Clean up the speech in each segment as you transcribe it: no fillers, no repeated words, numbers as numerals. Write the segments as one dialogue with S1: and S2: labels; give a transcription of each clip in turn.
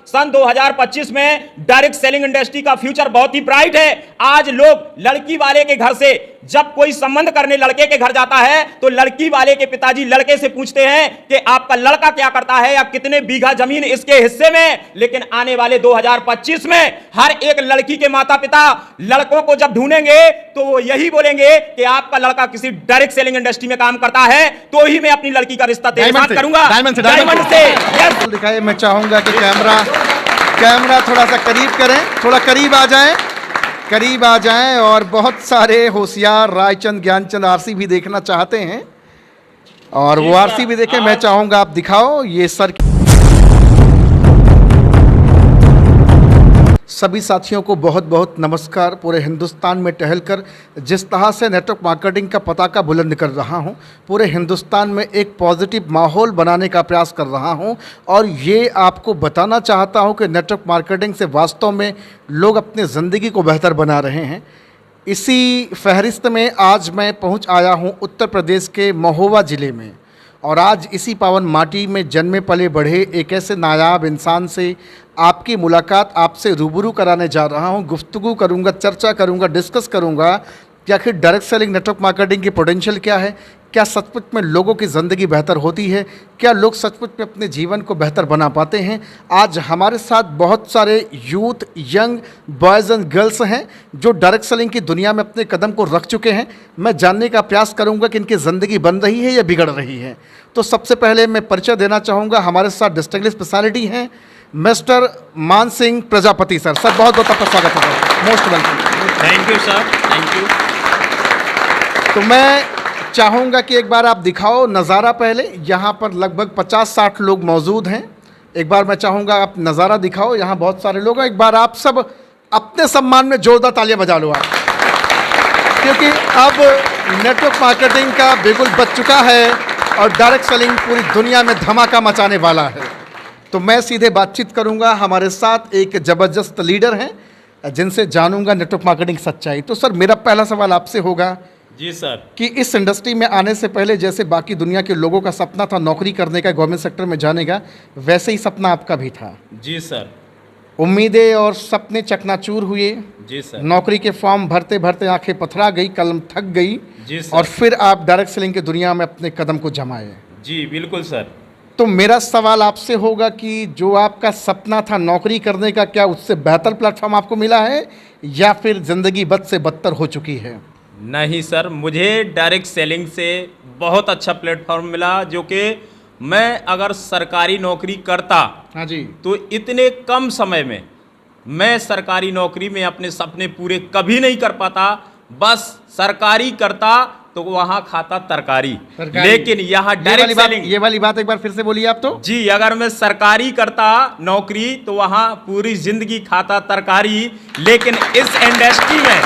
S1: सन 2025 में direct selling industry का future बहुत ही ब्राइट है। आज लोग लड़की वाले के घर से जब कोई संबंध करने लड़के के घर जाता है तो लड़की वाले के पिताजी लड़के से पूछते हैं कि आपका लड़का क्या करता है या कितने बीघा जमीन इसके हिस्से में। लेकिन आने वाले 2025 में हर एक लड़की के माता पिता लड़कों को जब ढूंढेंगे तो वो यही बोलेंगे कि आपका लड़का किसी डायरेक्ट सेलिंग इंडस्ट्री में काम करता है तो ही मैं अपनी लड़की का रिश्ता तेरे साथ करूंगा। डायमंड से
S2: यस दिखाए। मैं चाहूंगा कि कैमरा थोड़ा सा करीब करें, थोड़ा करीब आ जाएं और बहुत सारे होशियार रायचंद ज्ञानचंद आरसी भी देखना चाहते हैं और वो आरसी भी देखें। मैं चाहूंगा आप दिखाओ ये सर। सभी साथियों को बहुत बहुत नमस्कार। पूरे हिंदुस्तान में टहलकर जिस तरह से नेटवर्क मार्केटिंग का पताका बुलंद कर रहा हूं, पूरे हिंदुस्तान में एक पॉजिटिव माहौल बनाने का प्रयास कर रहा हूं और ये आपको बताना चाहता हूं कि नेटवर्क मार्केटिंग से वास्तव में लोग अपनी ज़िंदगी को बेहतर बना रहे हैं। इसी फहरिस्त में आज मैं पहुंच आया हूं उत्तर प्रदेश के महोबा ज़िले में और आज इसी पावन माटी में जन्मे पले बढ़े एक ऐसे नायाब इंसान से आपकी मुलाकात आपसे रूबरू कराने जा रहा हूं। गुफ्तगू करूंगा, चर्चा करूंगा, डिस्कस करूंगा कि आखिर डायरेक्ट सेलिंग नेटवर्क मार्केटिंग की पोटेंशियल क्या है, क्या सचमुच में लोगों की ज़िंदगी बेहतर होती है, क्या लोग सचमुच में अपने जीवन को बेहतर बना पाते हैं। आज हमारे साथ बहुत सारे youth, young boys and girls हैं जो डायरेक्ट सेलिंग की दुनिया में अपने कदम को रख चुके हैं। मैं जानने का प्रयास करूंगा कि इनकी ज़िंदगी बन रही है या बिगड़ रही है। तो सबसे पहले मैं परिचय देना चाहूँगा। हमारे साथ डिस्टिंग्विश्ड पर्सनालिटी हैं मिस्टर मान सिंह प्रजापति सर। सर बहुत बहुत आपका स्वागत है, most welcome.
S1: Thank you sir, thank you.
S2: तो मैं चाहूँगा कि एक बार आप दिखाओ नज़ारा। पहले यहाँ पर लगभग 50-60 लोग मौजूद हैं। एक बार मैं चाहूँगा आप नज़ारा दिखाओ। यहाँ बहुत सारे लोग हैं। एक बार आप सब अपने सम्मान में जोरदार तालियां बजा लो आप, क्योंकि अब नेटवर्क मार्केटिंग का बिगुल बज चुका है और डायरेक्ट सेलिंग पूरी दुनिया में धमाका मचाने वाला है। तो मैं सीधे बातचीत करूंगा। हमारे साथ एक ज़बरदस्त लीडर हैं जिनसे जानूंगा नेटवर्क मार्केटिंग सच्चाई। तो सर मेरा पहला सवाल आपसे होगा
S1: जी सर
S2: कि इस इंडस्ट्री में आने से पहले जैसे बाकी दुनिया के लोगों का सपना था नौकरी करने का, गवर्नमेंट सेक्टर में जाने का, वैसे ही सपना आपका भी था।
S1: जी सर।
S2: उम्मीदें और सपने चकनाचूर हुए।
S1: जी सर।
S2: नौकरी के फॉर्म भरते भरते आंखें पथरा गई, कलम थक गई।
S1: जी सर।
S2: और फिर आप डायरेक्ट सेलिंग की दुनिया में अपने कदम को जमाए।
S1: जी बिल्कुल सर।
S2: तो मेरा सवाल आपसे होगा कि जो आपका सपना था नौकरी करने का, क्या उससे बेहतर प्लेटफॉर्म आपको मिला है या फिर ज़िंदगी बद से बदतर हो चुकी है?
S1: नहीं सर, मुझे डायरेक्ट सेलिंग से बहुत अच्छा प्लेटफॉर्म मिला, जो कि मैं अगर सरकारी नौकरी करता
S2: हाँ जी,
S1: तो इतने कम समय में मैं सरकारी नौकरी में अपने सपने पूरे कभी नहीं कर पाता। बस सरकारी करता तो वहां खाता तरकारी, लेकिन यहाँ डायरेक्ट सेलिंग।
S2: ये वाली बात एक बार फिर से बोलिए आप। तो
S1: जी, अगर मैं सरकारी करता नौकरी तो वहां पूरी जिंदगी खाता तरकारी, लेकिन इस इंडस्ट्री में,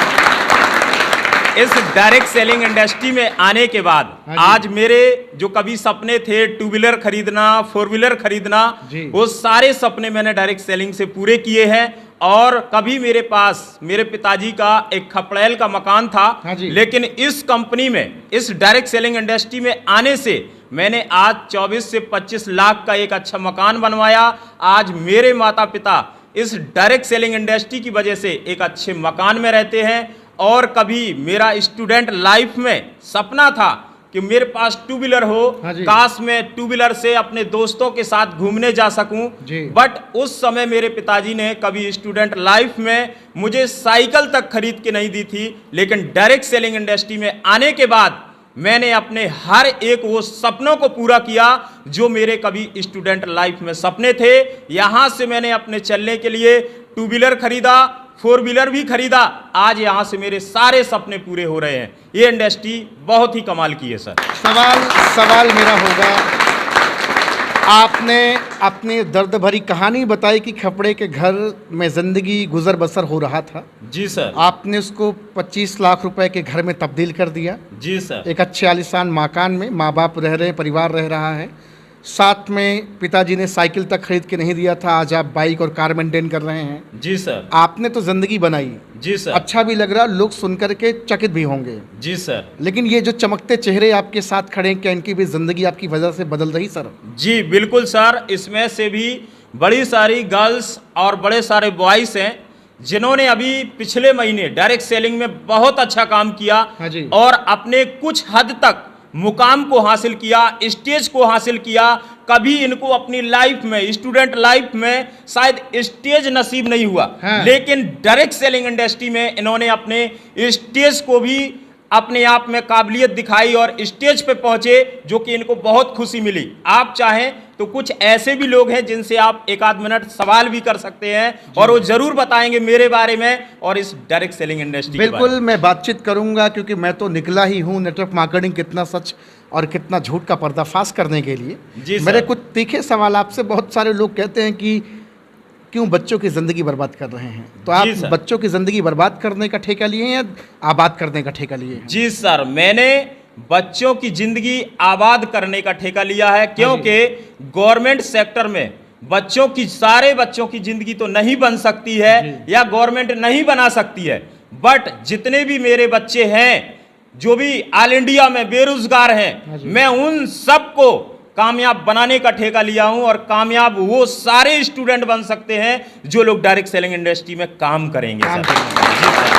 S1: इस डायरेक्ट सेलिंग इंडस्ट्री में आने के बाद आज मेरे जो कभी सपने थे, 2 व्हीलर खरीदना, 4 व्हीलर खरीदना, वो सारे सपने मैंने डायरेक्ट सेलिंग से पूरे किए हैं। और कभी मेरे पास मेरे पिताजी का एक खपड़ैल का मकान था, लेकिन इस कंपनी में, इस डायरेक्ट सेलिंग इंडस्ट्री में आने से मैंने आज 24 से 25 लाख का एक अच्छा मकान बनवाया। आज मेरे माता पिता इस डायरेक्ट सेलिंग इंडस्ट्री की वजह से एक अच्छे मकान में रहते हैं। और कभी मेरा स्टूडेंट लाइफ में सपना था कि मेरे पास 2 व्हीलर हो, काश मैं 2 व्हीलर से अपने दोस्तों के साथ घूमने जा सकूं। बट उस समय मेरे पिताजी ने कभी स्टूडेंट लाइफ में मुझे साइकिल तक खरीद के नहीं दी थी, लेकिन डायरेक्ट सेलिंग इंडस्ट्री में आने के बाद मैंने अपने हर एक वो सपनों को पूरा किया जो मेरे कभी स्टूडेंट लाइफ में सपने थे। यहां से मैंने अपने चलने के लिए 2 व्हीलर खरीदा, 4 व्हीलर भी खरीदा। आज यहाँ से मेरे सारे सपने पूरे हो रहे हैं। ये इंडस्ट्री बहुत ही कमाल की है सर।
S2: सवाल मेरा होगा, आपने अपनी दर्द भरी कहानी बताई कि खपड़े के घर में ज़िंदगी गुजर बसर हो रहा था।
S1: जी सर।
S2: आपने उसको 25 लाख रुपए के घर में तब्दील कर दिया।
S1: जी सर।
S2: एक अच्छे आलीशान मकान में माँ बाप रह रहे, परिवार रह रहा है, साथ में पिताजी ने साइकिल तक खरीद के नहीं दिया था, आज आप बाइक और कार मेंटेन कर रहे हैं।
S1: जी सर।
S2: आपने तो जिंदगी बनाई।
S1: जी सर।
S2: अच्छा भी लग रहा, लोग सुनकर के चकित भी होंगे।
S1: जी सर।
S2: लेकिन ये जो चमकते चेहरे आपके साथ खड़े हैं, क्या इनकी भी जिंदगी आपकी वजह से बदल रही सर?
S1: जी बिल्कुल सर, इसमें से भी बड़ी सारी गर्ल्स और बड़े सारे बॉयज हैं जिन्होंने अभी पिछले महीने डायरेक्ट सेलिंग में बहुत अच्छा काम किया
S2: हाँ जी।
S1: और अपने कुछ हद तक मुकाम को हासिल किया, स्टेज को हासिल किया। कभी इनको अपनी लाइफ में, स्टूडेंट लाइफ में शायद स्टेज नसीब नहीं हुआ,
S2: हाँ।
S1: लेकिन डायरेक्ट सेलिंग इंडस्ट्री में इन्होंने अपने स्टेज को भी अपने आप में काबिलियत दिखाई और स्टेज पे पहुंचे, जो कि इनको बहुत खुशी मिली। आप चाहें तो कुछ ऐसे भी लोग हैं जिनसे आप एक आध मिनट सवाल भी कर सकते हैं और वो जरूर बताएंगे मेरे बारे में और इस डायरेक्ट सेलिंग इंडस्ट्री के बारे में।
S2: बिल्कुल मैं बातचीत करूंगा, क्योंकि मैं तो निकला ही हूं नेटवर्क मार्केटिंग कितना सच और कितना झूठ का पर्दाफाश करने के लिए।
S1: जी सर।
S2: मेरे कुछ तीखे सवाल आपसे। बहुत सारे लोग कहते हैं कि क्यों बच्चों की ज़िंदगी बर्बाद कर रहे हैं, तो आप
S1: जी सर।
S2: बच्चों की ज़िंदगी बर्बाद करने का ठेका लिए हैं या आबाद करने का ठेका लिए हैं?
S1: जी सर, मैंने बच्चों की जिंदगी आबाद करने का ठेका लिया है, क्योंकि गवर्नमेंट सेक्टर में सारे बच्चों की जिंदगी तो नहीं बन सकती है या गवर्नमेंट नहीं बना सकती है, बट जितने भी मेरे बच्चे हैं जो भी ऑल इंडिया में बेरोजगार हैं, मैं उन सबको कामयाब बनाने का ठेका लिया हूं और कामयाब वो सारे स्टूडेंट बन सकते हैं जो लोग डायरेक्ट सेलिंग इंडस्ट्री में काम करेंगे सर। जी सर।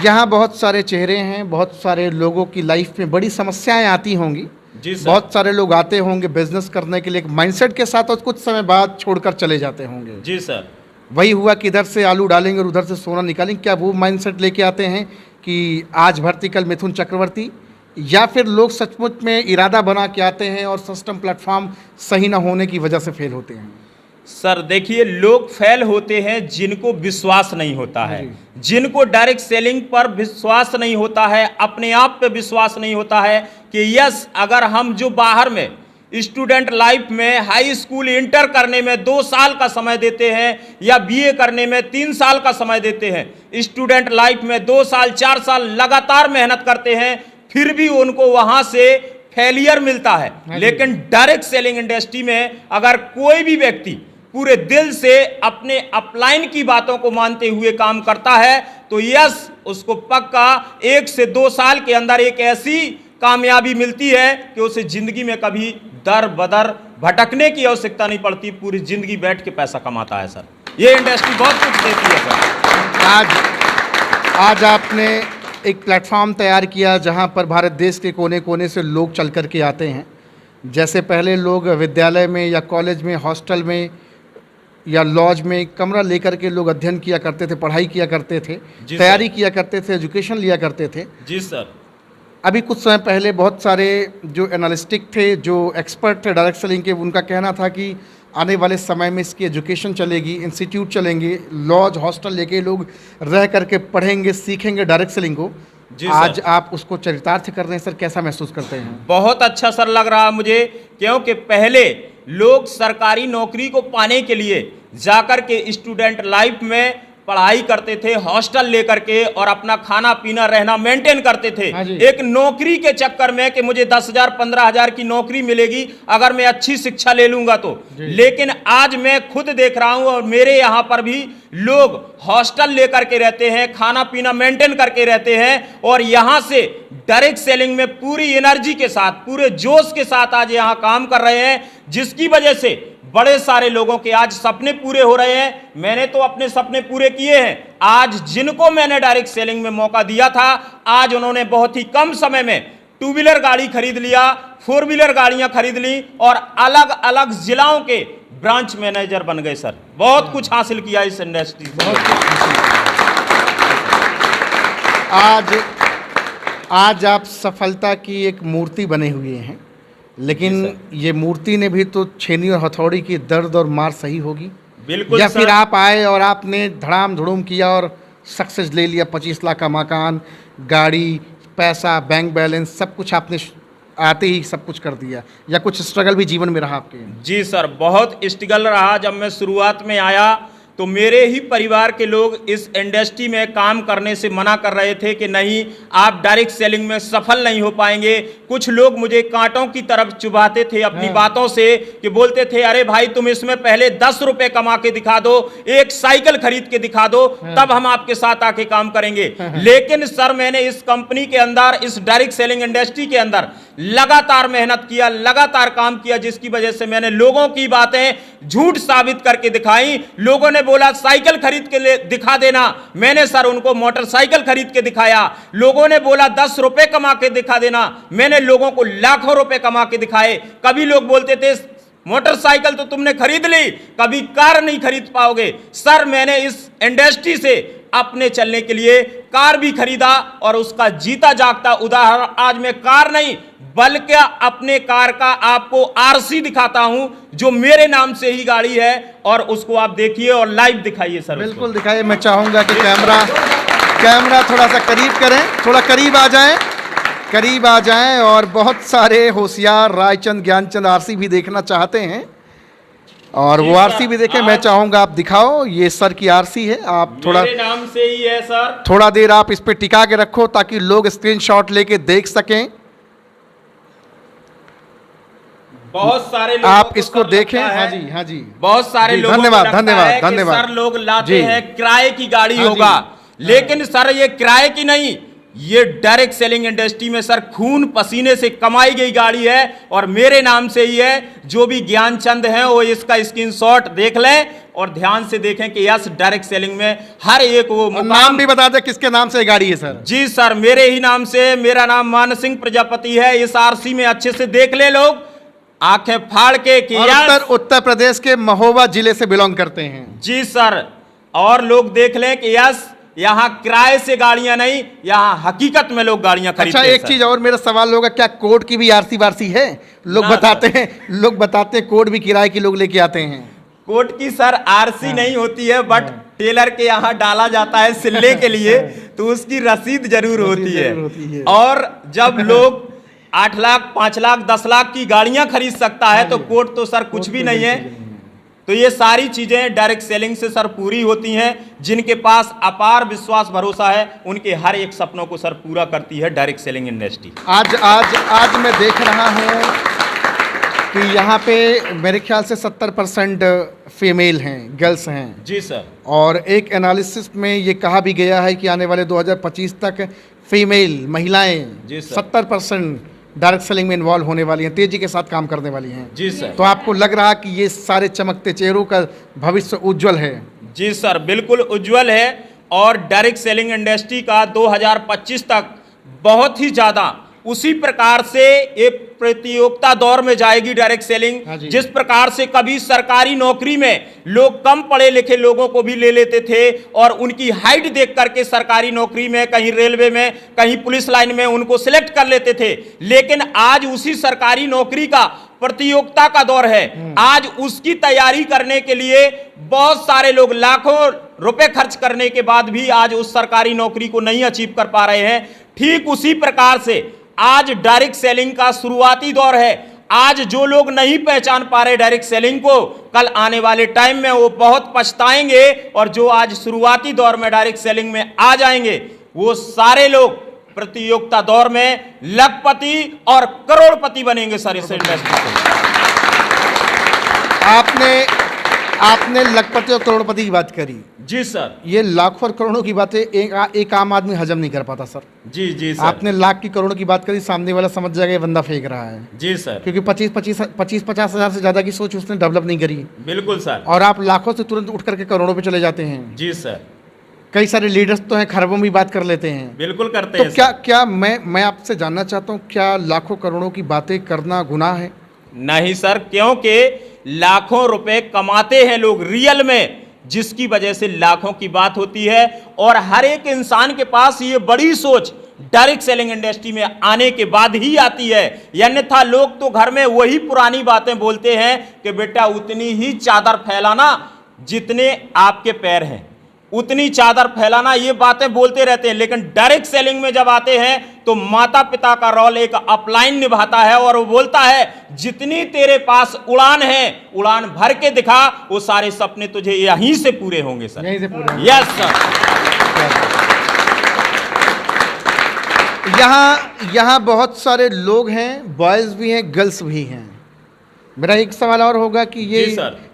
S2: यहाँ बहुत सारे चेहरे हैं, बहुत सारे लोगों की लाइफ में बड़ी समस्याएं आती होंगी।
S1: जी सर।
S2: बहुत सारे लोग आते होंगे बिजनेस करने के लिए एक माइंडसेट के साथ और कुछ समय बाद छोड़कर चले जाते होंगे।
S1: जी सर।
S2: वही हुआ कि इधर से आलू डालेंगे और उधर से सोना निकालेंगे। क्या वो माइंडसेट लेके आते हैं कि आज भर्ती कल मिथुन चक्रवर्ती, या फिर लोग सचमुच में इरादा बना के आते हैं और सिस्टम प्लेटफॉर्म सही ना होने की वजह से फेल होते हैं?
S1: सर देखिए, लोग फेल होते हैं जिनको विश्वास नहीं होता है, जिनको डायरेक्ट सेलिंग पर विश्वास नहीं होता है, अपने आप पे विश्वास नहीं होता है कि यस, अगर हम जो बाहर में स्टूडेंट लाइफ में हाई स्कूल इंटर करने में 2 साल का समय देते हैं या बीए करने में 3 साल का समय देते हैं, स्टूडेंट लाइफ में 2 साल 4 साल लगातार मेहनत करते हैं, फिर भी उनको वहां से फेलियर मिलता है। लेकिन डायरेक्ट सेलिंग इंडस्ट्री में अगर कोई भी व्यक्ति पूरे दिल से अपने अपलाइन की बातों को मानते हुए काम करता है तो यस, उसको पक्का 1 से 2 साल के अंदर एक ऐसी कामयाबी मिलती है कि उसे जिंदगी में कभी दर बदर भटकने की आवश्यकता नहीं पड़ती, पूरी जिंदगी बैठ के पैसा कमाता है सर। ये इंडस्ट्री बहुत कुछ देती है सर।
S2: आज आपने एक प्लेटफॉर्म तैयार किया जहां पर भारत देश के कोने कोने से लोग चल कर के आते हैं। जैसे पहले लोग विद्यालय में या कॉलेज में, हॉस्टल में या लॉज में कमरा लेकर के लोग अध्ययन किया करते थे, पढ़ाई किया करते थे, तैयारी किया करते थे, एजुकेशन लिया करते थे।
S1: जी सर।
S2: अभी कुछ समय पहले बहुत सारे जो एनालिस्टिक थे, जो एक्सपर्ट थे डायरेक्ट सेलिंग के, उनका कहना था कि आने वाले समय में इसकी एजुकेशन चलेगी, इंस्टीट्यूट चलेंगे, लॉज हॉस्टल लेके लोग रह करके पढ़ेंगे, सीखेंगे डायरेक्ट सेलिंग को। आज आप उसको चरितार्थ कर रहे हैं सर, कैसा महसूस करते हैं?
S1: बहुत अच्छा सर लग रहा मुझे, क्योंकि पहले लोग सरकारी नौकरी को पाने के लिए जाकर के स्टूडेंट लाइफ में पढ़ाई करते थे, हॉस्टल लेकर के, और अपना खाना पीना रहना मेंटेन करते थे एक नौकरी के चक्कर में कि मुझे 10,000 15,000 की नौकरी मिलेगी अगर मैं अच्छी शिक्षा ले लूंगा तो। लेकिन आज मैं खुद देख रहा हूं और मेरे यहां पर भी लोग हॉस्टल लेकर के रहते हैं, खाना पीना मेंटेन करके रहते हैं और यहां से डायरेक्ट सेलिंग में पूरी एनर्जी के साथ, पूरे जोश के साथ आज यहां काम कर रहे हैं, जिसकी वजह से बड़े सारे लोगों के आज सपने पूरे हो रहे हैं। मैंने तो अपने सपने पूरे किए हैं। आज जिनको मैंने डायरेक्ट सेलिंग में मौका दिया था, आज उन्होंने बहुत ही कम समय में 2 व्हीलर गाड़ी खरीद लिया, 4 व्हीलर गाड़ियां खरीद ली और अलग अलग जिलों के ब्रांच मैनेजर बन गए सर। बहुत कुछ हासिल किया इस इंडस्ट्री से।
S2: आज आप सफलता की एक मूर्ति बने हुए हैं, लेकिन ये मूर्ति ने भी तो छेनी और हथौड़ी की दर्द और मार सही होगी।
S1: बिल्कुल।
S2: या फिर आप आए और आपने धड़ाम धुड़ूम किया और सक्सेस ले लिया, 25 लाख का मकान, गाड़ी, पैसा, बैंक बैलेंस, सब कुछ आपने आते ही सब कुछ कर दिया, या कुछ स्ट्रगल भी जीवन में रहा आपके?
S1: जी सर, बहुत स्ट्रगल रहा। जब मैं शुरुआत में आया तो मेरे ही परिवार के लोग इस इंडस्ट्री में काम करने से मना कर रहे थे कि नहीं, आप डायरेक्ट सेलिंग में सफल नहीं हो पाएंगे। कुछ लोग मुझे कांटों की तरफ चुभाते थे अपनी बातों से, कि बोलते थे अरे भाई तुम इसमें पहले 10 रुपए कमा के दिखा दो, एक साइकिल खरीद के दिखा दो, तब हम आपके साथ आके काम करेंगे। लेकिन सर मैंने इस कंपनी के अंदर, इस डायरेक्ट सेलिंग इंडस्ट्री के अंदर लगातार मेहनत किया, लगातार काम किया, जिसकी वजह से मैंने लोगों की बातें झूठ साबित करके दिखाई। लोगों ने बोला साइकिल खरीद के ले दिखा देना, मैंने सर उनको मोटरसाइकिल खरीद के दिखाया। लोगों ने बोला 10 रुपए कमा के दिखा देना, मैंने लोगों को लाखों रुपए कमा के दिखाए। कभी लोग बोलते थे मोटरसाइकिल तो तुमने खरीद ली, कभी कार नहीं खरीद पाओगे। सर मैंने इस इंडस्ट्री से अपने चलने के लिए कार भी खरीदा और उसका जीता जागता उदाहरण आज मैं कार नहीं बल्कि अपने कार का आपको आरसी दिखाता हूं, जो मेरे नाम से ही गाड़ी है, और उसको आप देखिए और लाइव दिखाइए सर।
S2: बिल्कुल दिखाइए। मैं चाहूंगा कि कैमरा थोड़ा सा करीब करें, थोड़ा करीब आ जाएं और बहुत सारे होशियार रायचंद ज्ञानचंद आरसी भी देखना चाहते हैं और वो आरसी भी देखें। मैं चाहूंगा आप दिखाओ, ये सर की आरसी है, आप थोड़ा
S1: मेरे नाम से ही है सर।
S2: थोड़ा देर आप इस पे टिका के रखो ताकि लोग स्क्रीनशॉट लेके देख सकें।
S1: बहुत सारे लोग
S2: आप इसको देखें। हाँ जी
S1: बहुत सारे लोग
S2: धन्यवाद
S1: सर लोग लाते हैं किराए की गाड़ी होगा, लेकिन सर ये किराए की नहीं, ये डायरेक्ट सेलिंग इंडस्ट्री में सर खून पसीने से कमाई गई गाड़ी है और मेरे नाम से ही है। जो भी ज्ञानचंद हैं वो इसका स्क्रीनशॉट देख लें और ध्यान से देखें कि यस डायरेक्ट सेलिंग में हर एक वो
S2: नाम भी बता दें किसके नाम से गाड़ी है सर।
S1: जी सर मेरे ही नाम से, मेरा नाम मान सिंह प्रजापति है। इस आरसी में अच्छे से देख ले लोग आंखें फाड़ के कि
S2: उत्तर प्रदेश के महोबा जिले से बिलोंग करते हैं।
S1: जी सर, और लोग देख लें कि यस यहाँ किराए से गाड़ियां नहीं, यहाँ हकीकत में लोग गाड़ियां खरीदते हैं।
S2: अच्छा एक चीज और मेरा सवाल होगा, क्या कोर्ट की भी आरसी वारसी है? लोग बताते हैं कोर्ट भी किराए की लोग लेके आते हैं।
S1: कोर्ट की सर आरसी नहीं होती है, बट टेलर के यहाँ डाला जाता है सिलने के लिए तो उसकी रसीद जरूर होती है। और जब लोग 8 लाख 5 लाख 10 लाख की गाड़ियां खरीद सकता है तो कोर्ट तो सर कुछ भी नहीं है। तो ये सारी चीजें डायरेक्ट सेलिंग से सर पूरी होती हैं। जिनके पास अपार विश्वास भरोसा है उनके हर एक सपनों को सर पूरा करती है डायरेक्ट सेलिंग इंडस्ट्री।
S2: आज मैं देख रहा हूँ कि यहाँ पे मेरे ख्याल से 70% फीमेल हैं, गर्ल्स हैं।
S1: जी सर।
S2: और एक एनालिसिस में ये कहा भी गया है कि आने वाले 2025 तक फीमेल महिलाएं 70% डायरेक्ट सेलिंग में इन्वॉल्व होने वाली हैं, तेजी के साथ काम करने वाली हैं।
S1: जी सर।
S2: तो आपको लग रहा कि ये सारे चमकते चेहरों का भविष्य उज्जवल है? जी
S1: सर बिल्कुल उज्जवल है और डायरेक्ट सेलिंग इंडस्ट्री का 2025 तक बहुत ही ज़्यादा उसी प्रकार से एक प्रतियोगिता दौर में जाएगी डायरेक्ट सेलिंग। जिस प्रकार से कभी सरकारी नौकरी में लोग कम पढ़े लिखे लोगों को भी ले लेते थे और उनकी हाइट देख करके सरकारी नौकरी में, कहीं रेलवे में, कहीं पुलिस लाइन में उनको सिलेक्ट कर लेते थे, लेकिन आज उसी सरकारी नौकरी का प्रतियोगिता का दौर है। आज उसकी तैयारी करने के लिए बहुत सारे लोग लाखों रुपए खर्च करने के बाद भी आज उस सरकारी नौकरी को नहीं अचीव कर पा रहे हैं। ठीक उसी प्रकार से आज डायरेक्ट सेलिंग का शुरुआती दौर है। आज जो लोग नहीं पहचान पा रहे डायरेक्ट सेलिंग को, कल आने वाले टाइम में वो बहुत पछताएंगे और जो आज शुरुआती दौर में डायरेक्ट सेलिंग में आ जाएंगे वो सारे लोग प्रतियोगिता दौर में लखपति और करोड़पति बनेंगे सर इस इंडस्ट्री से।
S2: आपने लखपति और करोड़पति की बात करी।
S1: जी सर। ये
S2: लाखों और करोड़ों की बातें एक आम आदमी हजम नहीं कर पाता सर।
S1: जी सर।
S2: आपने लाख की करोड़ों की बात करी, सामने वाला समझ जाएगा ये बंदा फेंक रहा है।
S1: जी सर।
S2: क्योंकि 25-50 हजार से ज्यादा की सोच उसने डेवलप नहीं करी।
S1: बिल्कुल सर।
S2: और आप लाखों से तुरंत उठ करके करोड़ों पे चले जाते हैं।
S1: जी सर।
S2: कई सारे लीडर्स तो हैं खरबों में बात कर लेते हैं।
S1: बिल्कुल करते हैं।
S2: तो क्या मैं आपसे जानना चाहता हूँ, क्या लाखों करोड़ों की बातें करना गुनाह है?
S1: नहीं सर, क्योंकि लाखों रुपए कमाते हैं लोग रियल में, जिसकी वजह से लाखों की बात होती है। और हर एक इंसान के पास ये बड़ी सोच डायरेक्ट सेलिंग इंडस्ट्री में आने के बाद ही आती है। अन्यथा लोग तो घर में वही पुरानी बातें बोलते हैं कि बेटा उतनी ही चादर फैलाना जितने आपके पैर हैं, उतनी चादर फैलाना, ये बातें बोलते रहते हैं। लेकिन डायरेक्ट सेलिंग में जब आते हैं तो माता पिता का रोल एक अपलाइन निभाता है और वो बोलता है जितनी तेरे पास उड़ान है उड़ान भर के दिखा, वो सारे सपने तुझे यहीं से पूरे होंगे सर।
S2: यहीं से पूरे।
S1: Yes sir.
S2: यहाँ बहुत सारे लोग हैं, बॉयज भी हैं, गर्ल्स भी हैं। मेरा एक सवाल और होगा कि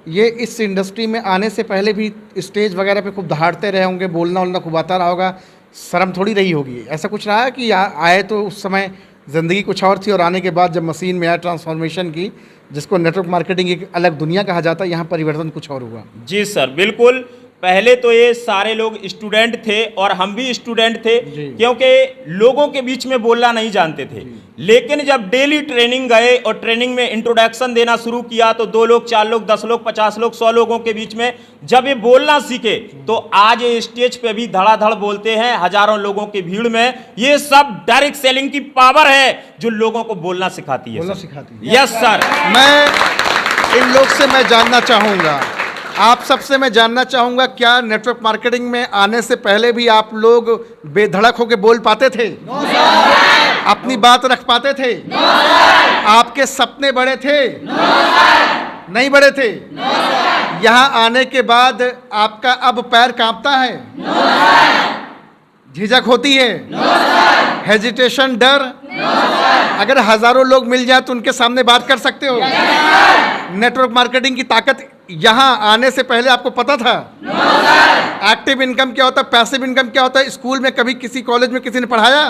S2: ये इस इंडस्ट्री में आने से पहले भी स्टेज वगैरह पे खूब दहाड़ते रहे होंगे, बोलना खूब आता रहा होगा, शर्म थोड़ी रही होगी? ऐसा कुछ रहा है कि आए तो उस समय ज़िंदगी कुछ और थी और आने के बाद जब मशीन में आया ट्रांसफॉर्मेशन की, जिसको नेटवर्क मार्केटिंग एक अलग दुनिया कहा जाता है, यहाँ परिवर्तन कुछ और हुआ।
S1: जी सर, बिल्कुल। पहले तो ये सारे लोग स्टूडेंट थे और हम भी स्टूडेंट थे, क्योंकि लोगों के बीच में बोलना नहीं जानते थे। लेकिन जब डेली ट्रेनिंग गए और ट्रेनिंग में इंट्रोडक्शन देना शुरू किया तो 2 लोग, 4 लोग, 10 लोग, 50 लोग, 100 लोगों के बीच में जब ये बोलना सीखे तो आज ये स्टेज पे भी धड़ाधड़ बोलते हैं हजारों लोगों की भीड़ में। ये सब डायरेक्ट सेलिंग की पावर है जो लोगों को बोलना सिखाती है।
S2: बोलना सिखाती है।
S1: Yes sir.
S2: मैं इन लोग से मैं जानना चाहूँगा, आप सबसे मैं जानना चाहूँगा, क्या नेटवर्क मार्केटिंग में आने से पहले भी आप लोग बेधड़क होकर बोल पाते थे? अपनी बात रख पाते थे? आपके सपने बड़े थे? नहीं बड़े थे? यहाँ आने के बाद आपका अब पैर कांपता है? झिझक होती है? हेजिटेशन, डर? अगर हजारों लोग मिल जाए तो उनके सामने बात कर सकते हो? नेटवर्क मार्केटिंग की ताकत यहाँ आने से पहले आपको पता था? एक्टिव इनकम क्या होता है, पैसिव इनकम क्या होता है, स्कूल में कभी किसी कॉलेज में किसी ने पढ़ाया?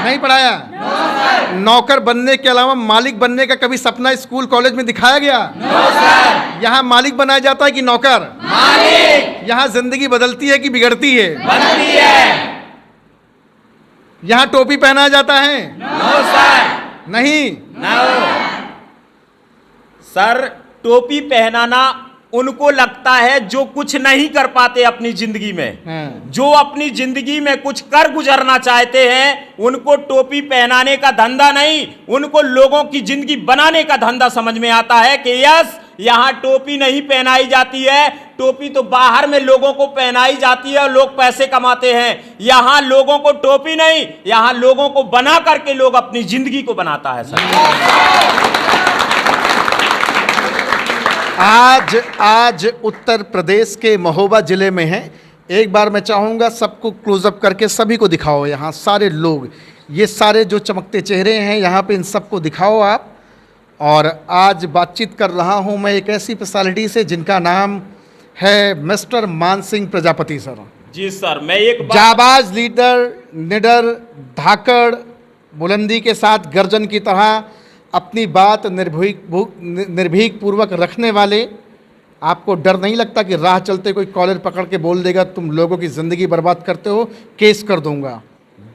S2: नहीं पढ़ाया। नौकर बनने के अलावा मालिक बनने का कभी सपना स्कूल कॉलेज में दिखाया गया? यहाँ मालिक बनाया जाता है कि नौकर? यहाँ जिंदगी बदलती है कि बिगड़ती है?
S1: बनती है।
S2: यहाँ टोपी पहनाया जाता है? नहीं।
S1: सर, टोपी पहनाना उनको लगता है जो कुछ नहीं कर पाते अपनी जिंदगी में। जो अपनी जिंदगी में कुछ कर गुजरना चाहते हैं उनको टोपी पहनाने का धंधा नहीं, उनको लोगों की जिंदगी बनाने का धंधा समझ में आता है कि यस, यहाँ टोपी नहीं पहनाई जाती है, टोपी तो बाहर में लोगों को पहनाई जाती है और लोग पैसे कमाते हैं। यहाँ लोगों को टोपी नहीं, यहाँ लोगों को बना करके लोग अपनी जिंदगी को बनाता है सर।
S2: आज उत्तर प्रदेश के महोबा जिले में है। एक बार मैं चाहूँगा सबको क्लोजअप करके सभी को दिखाओ, यहाँ सारे लोग, ये सारे जो चमकते चेहरे हैं यहाँ पे, इन सबको दिखाओ आप। और आज बातचीत कर रहा हूँ मैं एक ऐसी पर्सनालिटी से जिनका नाम है मिस्टर मान सिंह प्रजापति सर।
S1: जी सर, मैं एक
S2: जाबाज लीडर, निडर, धाकड़, बुलंदी के साथ गर्जन की तरह अपनी बात निर्भीक पूर्वक रखने वाले। आपको डर नहीं लगता कि राह चलते कोई कॉलर पकड़ के बोल देगा तुम लोगों की ज़िंदगी बर्बाद करते हो, केस कर दूंगा?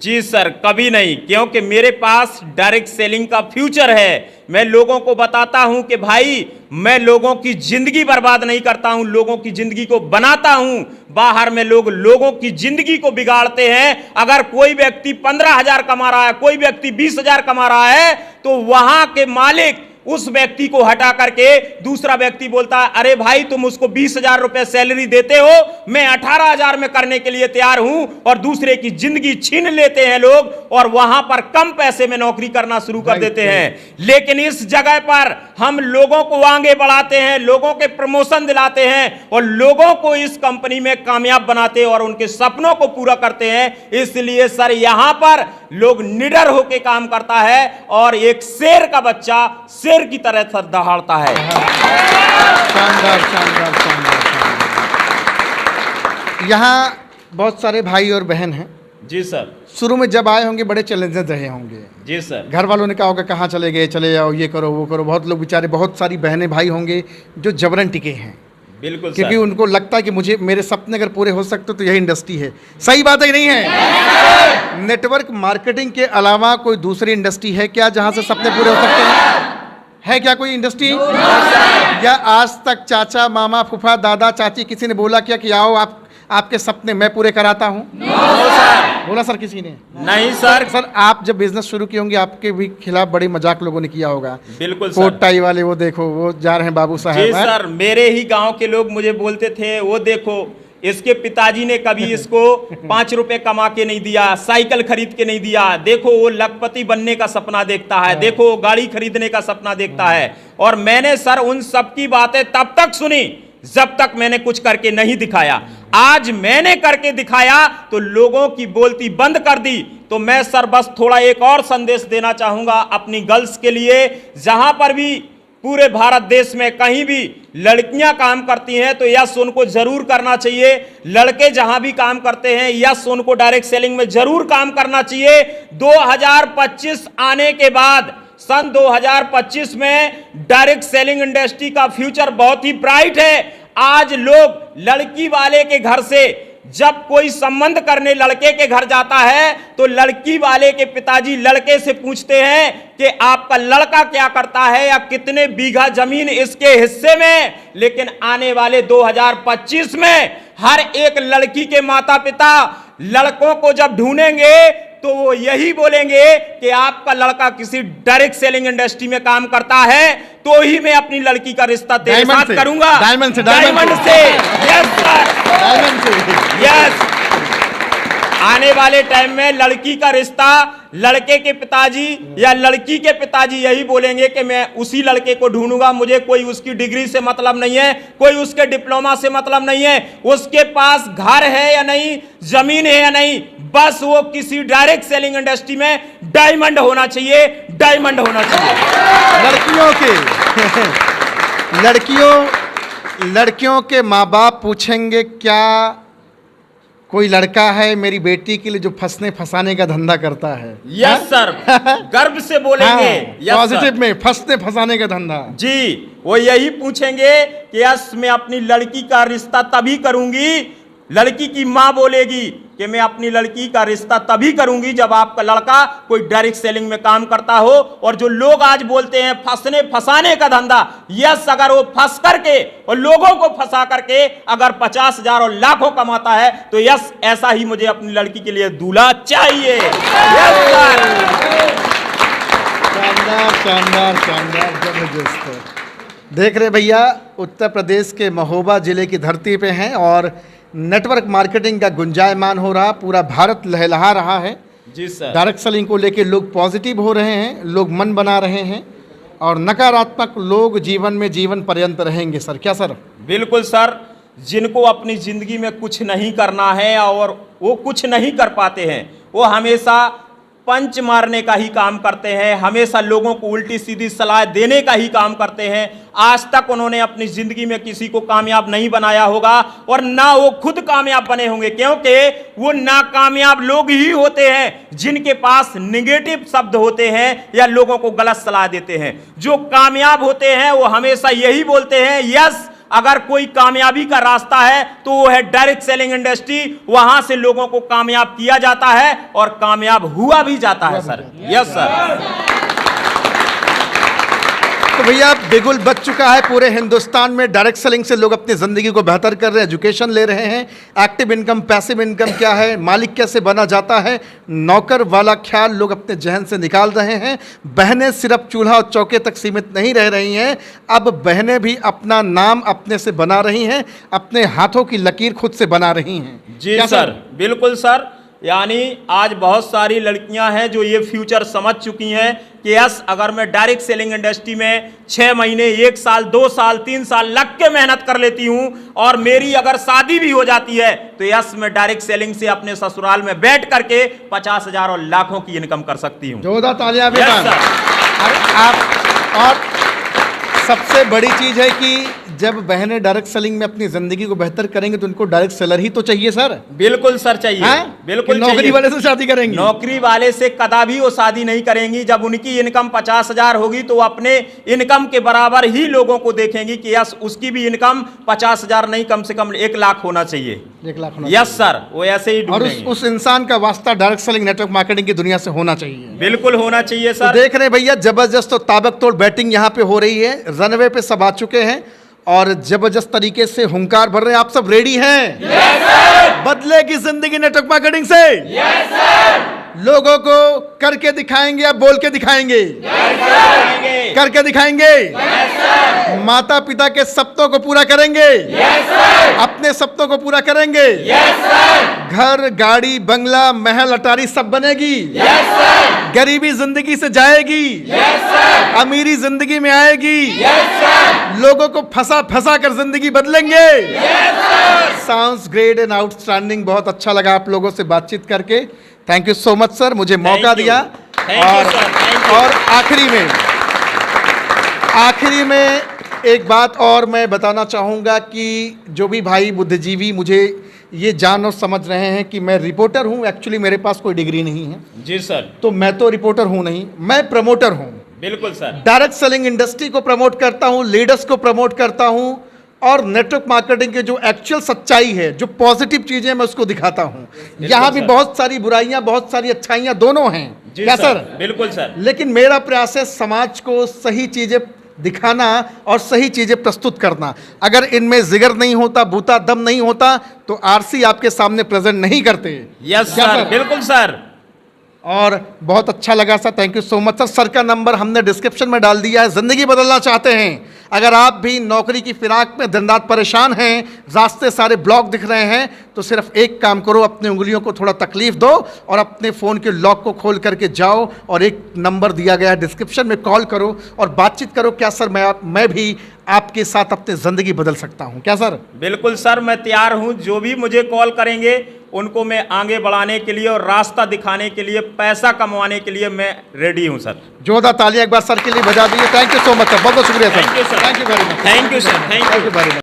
S1: जी सर, कभी नहीं, क्योंकि मेरे पास डायरेक्ट सेलिंग का फ्यूचर है। मैं लोगों को बताता हूं कि भाई मैं लोगों की जिंदगी बर्बाद नहीं करता हूं, लोगों की जिंदगी को बनाता हूं। बाहर में लोग लोगों की जिंदगी को बिगाड़ते हैं। अगर कोई व्यक्ति 15,000 कमा रहा है, कोई व्यक्ति 20,000 कमा रहा है, तो वहां के मालिक उस व्यक्ति को हटा करके दूसरा व्यक्ति बोलता है अरे भाई तुम उसको 20,000 रुपए सैलरी देते हो, मैं 18,000 में करने के लिए तैयार हूं, और दूसरे की जिंदगी छीन लेते हैं लोग और वहां पर कम पैसे में नौकरी करना शुरू कर देते हैं। लेकिन इस जगह पर हम लोगों को आगे बढ़ाते हैं, लोगों के प्रमोशन दिलाते हैं और लोगों को इस कंपनी में कामयाब बनाते हैं और उनके सपनों को पूरा करते हैं। इसलिए सर यहां पर लोग निडर होकर काम करता है और एक शेर का बच्चा शेर की तरह सर दहाड़ता है।
S2: शानदार शानदार शानदार। यहाँ बहुत सारे भाई और बहन हैं।
S1: जी सर।
S2: शुरू में जब आए होंगे बड़े चैलेंजेस रहे होंगे।
S1: जी सर।
S2: घर वालों ने कहा होगा कहाँ चले गए, चले जाओ, ये करो वो करो। बहुत लोग बेचारे, बहुत सारी बहनें भाई होंगे जो जबरन टिके हैं।
S1: बिल्कुल,
S2: क्योंकि उनको लगता है कि मुझे मेरे सपने अगर पूरे हो सकते तो यही इंडस्ट्री है। सही बात है कि नहीं है? नेटवर्क मार्केटिंग के अलावा कोई दूसरी इंडस्ट्री है क्या जहां से सपने पूरे हो सकते हैं? है क्या कोई इंडस्ट्री? या आज तक चाचा, मामा, फूफा, दादा, चाची किसी ने बोला क्या कि आओ आपके सपने मैं पूरे कराता हूँ? बोला सर किसी ने?
S1: नहीं सर।
S2: सर आप जब बिजनेस शुरू किए होंगे आपके भी खिलाफ बड़ी मजाक लोगों ने किया होगा।
S1: बिल्कुल सर।
S2: कोट टाई वाले वो देखो वो जा रहे हैं बाबू साहब।
S1: जी सर, मेरे ही गांव के लोग मुझे बोलते थे वो देखो इसके पिताजी ने कभी इसको 5 रुपए कमा के नहीं दिया, साइकिल खरीद के नहीं दिया, देखो वो लखपति बनने का सपना देखता है, देखो गाड़ी खरीदने का सपना देखता है। और मैंने सर उन सब की बातें तब तक सुनी जब तक मैंने कुछ करके नहीं दिखाया। आज मैंने करके दिखाया तो लोगों की बोलती बंद कर दी। तो मैं सर बस थोड़ा एक और संदेश देना चाहूंगा अपनी गर्ल्स के लिए, जहां पर भी पूरे भारत देश में कहीं भी लड़कियां काम करती हैं तो यस उनको जरूर करना चाहिए। लड़के जहां भी काम करते हैं यस उनको डायरेक्ट सेलिंग में जरूर काम करना चाहिए। 2025 आने के बाद सन 2025 में डायरेक्ट सेलिंग इंडस्ट्री का फ्यूचर बहुत ही ब्राइट है। आज लोग लड़की वाले के घर से जब कोई संबंध करने लड़के के घर जाता है तो लड़की वाले के पिताजी लड़के से पूछते हैं कि आपका लड़का क्या करता है या कितने बीघा जमीन इसके हिस्से में। लेकिन आने वाले 2025 में हर एक लड़की के माता पिता लड़कों को जब ढूंढेंगे तो वो यही बोलेंगे कि आपका लड़का किसी डायरेक्ट सेलिंग इंडस्ट्री में काम करता है तो ही मैं अपनी लड़की का रिश्ता तेरे साथ करूंगा।
S2: डायमंड से
S1: यस सर, डायमंड से यस। आने वाले टाइम में लड़की का रिश्ता लड़के के पिताजी या लड़की के पिताजी यही बोलेंगे कि मैं उसी लड़के को ढूंढूंगा, मुझे कोई उसकी डिग्री से मतलब नहीं है, कोई उसके डिप्लोमा से मतलब नहीं है, उसके पास घर है या नहीं, जमीन है या नहीं, बस वो किसी डायरेक्ट सेलिंग इंडस्ट्री में डायमंड होना चाहिए, डायमंड होना चाहिए।
S2: लड़कियों के माँ बाप पूछेंगे क्या कोई लड़का है मेरी बेटी के लिए जो फंसने फंसाने का धंधा करता है?
S1: यस सर, गर्व से बोलेंगे। यस
S2: पॉजिटिव में फंसने फंसाने का धंधा
S1: जी, वो यही पूछेंगे कि यस मैं अपनी लड़की का रिश्ता तभी करूंगी। लड़की की मां बोलेगी कि मैं अपनी लड़की का रिश्ता तभी करूंगी जब आपका लड़का कोई डायरेक्ट सेलिंग में काम करता हो। और जो लोग आज बोलते हैं फंसने फंसाने का धंधा, यस अगर वो फंस करके और लोगों को फंसा करके अगर 50,000 और लाखों कमाता है तो यस ऐसा ही मुझे अपनी लड़की के लिए दूल्हा चाहिए। यस सर,
S2: शानदार शानदार शानदार, जबरदस्त। देख रहे भैया, उत्तर प्रदेश के महोबा जिले की धरती पे हैं और नेटवर्क मार्केटिंग का गुंजायमान हो रहा, पूरा भारत लहलहा रहा है।
S1: जी सर,
S2: डायरेक्ट सेलिंग को लेके लोग पॉजिटिव हो रहे हैं, लोग मन बना रहे हैं और नकारात्मक लोग जीवन में जीवन पर्यंत रहेंगे। सर क्या सर?
S1: बिल्कुल सर, जिनको अपनी जिंदगी में कुछ नहीं करना है और वो कुछ नहीं कर पाते हैं, वो हमेशा पंच मारने का ही काम करते हैं, हमेशा लोगों को उल्टी सीधी सलाह देने का ही काम करते हैं। आज तक उन्होंने अपनी जिंदगी में किसी को कामयाब नहीं बनाया होगा और ना वो खुद कामयाब बने होंगे, क्योंकि वो नाकामयाब लोग ही होते हैं जिनके पास निगेटिव शब्द होते हैं या लोगों को गलत सलाह देते हैं। जो कामयाब होते हैं वो हमेशा यही बोलते हैं यस अगर कोई कामयाबी का रास्ता है तो वो है डायरेक्ट सेलिंग इंडस्ट्री, वहां से लोगों को कामयाब किया जाता है और कामयाब हुआ भी जाता है सर। Yes sir.
S2: तो भैया बिगुल बच चुका है पूरे हिंदुस्तान में, डायरेक्ट सेलिंग से लोग अपनी ज़िंदगी को बेहतर कर रहे हैं, एजुकेशन ले रहे हैं। एक्टिव इनकम, पैसिव इनकम क्या है, मालिक कैसे बना जाता है, नौकर वाला ख्याल लोग अपने जहन से निकाल रहे हैं। बहनें सिर्फ चूल्हा और चौके तक सीमित नहीं रह रही हैं, अब बहनें भी अपना नाम अपने से बना रही हैं, अपने हाथों की लकीर खुद से बना रही हैं।
S1: जी सर, बिल्कुल सर। यानी आज बहुत सारी लड़कियां हैं जो ये फ्यूचर समझ चुकी हैं कि यस अगर मैं डायरेक्ट सेलिंग इंडस्ट्री में 6 महीने, 1 साल, 2 साल, 3 साल लग के मेहनत कर लेती हूं और मेरी अगर शादी भी हो जाती है तो यस मैं डायरेक्ट सेलिंग से अपने ससुराल में बैठ करके 50,000 और लाखों की इनकम कर सकती हूं।
S2: जोरदार तालियां बेटा। और सबसे बड़ी चीज है कि जब बहनें डायरेक्ट सेलिंग में अपनी जिंदगी को बेहतर करेंगे तो उनको डायरेक्ट सेलर ही तो चाहिए सर।
S1: बिल्कुल सर चाहिए, बिल्कुल
S2: नौकरी वाले से शादी करेंगी?
S1: नौकरी वाले से कदापि वो शादी नहीं करेंगी। जब उनकी इनकम 50,000 होगी तो वो अपने इनकम के बराबर ही लोगों को देखेंगी कि यस उसकी भी इनकम 50,000 नहीं, कम से कम 1 लाख होना चाहिए।
S2: 1 लाख होना
S1: यस सर, वो ऐसे ही
S2: और उस इंसान का वास्ता डायरेक्ट सेलिंग नेटवर्क मार्केटिंग की दुनिया से होना चाहिए।
S1: बिल्कुल होना चाहिए सर।
S2: तो देख रहे हैं भैया, जबरदस्त और ताबकतोड़ बैटिंग यहाँ पे हो रही है, रनवे पे सब आ चुके हैं और जबरदस्त तरीके से हुंकार भर रहे हैं। आप सब रेडी हैं?
S1: Yes sir.
S2: बदलेगी जिंदगी नेटवर्क मार्केटिंग से?
S1: Yes sir.
S2: लोगों को करके दिखाएंगे या बोल के दिखाएंगे?
S1: Yes sir.
S2: करके दिखाएंगे।
S1: Yes sir.
S2: माता पिता के सपनों को पूरा करेंगे?
S1: Yes sir.
S2: अपने सपनों को पूरा करेंगे?
S1: Yes sir.
S2: घर, गाड़ी, बंगला, महल, अटारी सब बनेगी?
S1: Yes sir.
S2: गरीबी जिंदगी से जाएगी?
S1: Yes sir.
S2: अमीरी जिंदगी में आएगी?
S1: Yes sir.
S2: लोगों को फंसा फंसा कर जिंदगी बदलेंगे?
S1: Yes sir.
S2: Sounds great and outstanding. बहुत अच्छा लगा आप लोगों से बातचीत करके। Thank you so much sir, मुझे मौका दिया।
S1: Thank you, sir. Thank you.
S2: और आखिरी में आखिरी में एक बात और मैं बताना चाहूँगा कि जो भी भाई बुद्धिजीवी मुझे ये जान और समझ रहे हैं कि मैं रिपोर्टर हूँ, एक्चुअली मेरे पास कोई डिग्री नहीं है,
S1: जी सर,
S2: तो मैं तो रिपोर्टर हूँ नहीं, मैं प्रमोटर हूँ।
S1: बिल्कुल सर,
S2: डायरेक्ट सेलिंग इंडस्ट्री को प्रमोट करता हूँ, लीडर्स को प्रमोट करता हूँ, और नेटवर्क मार्केटिंग के जो एक्चुअल सच्चाई है, जो पॉजिटिव चीज़ें मैं उसको दिखाता हूँ। यहाँ भी
S1: सर।
S2: बहुत सारी बुराइयाँ, बहुत सारी अच्छाइयाँ दोनों हैं,
S1: जी
S2: क्या सर?
S1: बिल्कुल सर,
S2: लेकिन मेरा प्रयास है समाज को सही चीज़ें दिखाना और सही चीज़ें प्रस्तुत करना। अगर इनमें जिगर नहीं होता, बूता दम नहीं होता, तो आरसी आपके सामने प्रेजेंट नहीं करते।
S1: यस
S2: क्या
S1: सर, बिल्कुल सर।
S2: और बहुत अच्छा लगा sir, thank you so much sir. Sir का नंबर हमने डिस्क्रिप्शन में डाल दिया है। ज़िंदगी बदलना चाहते हैं, अगर आप भी नौकरी की फिराक में दिन रात परेशान हैं, रास्ते सारे ब्लॉक दिख रहे हैं, तो सिर्फ एक काम करो, अपनी उंगलियों को थोड़ा तकलीफ दो और अपने फ़ोन के लॉक को खोल करके जाओ और एक नंबर दिया गया है डिस्क्रिप्शन में, कॉल करो और बातचीत करो। क्या सर मैं भी आपके साथ अपनी ज़िंदगी बदल सकता हूँ, क्या सर?
S1: बिल्कुल सर, मैं तैयार हूँ। जो भी मुझे कॉल करेंगे उनको मैं आगे बढ़ाने के लिए और रास्ता दिखाने के लिए, पैसा कमाने के लिए मैं रेडी हूँ सर।
S2: जोरदार तालियां एक बार सर के लिए बजा दीजिए। Thank you so much sir, बहुत बहुत शुक्रिया sir.
S1: Thank you sir,
S2: thank you very much.
S1: Thank you sir, thank you
S2: very much.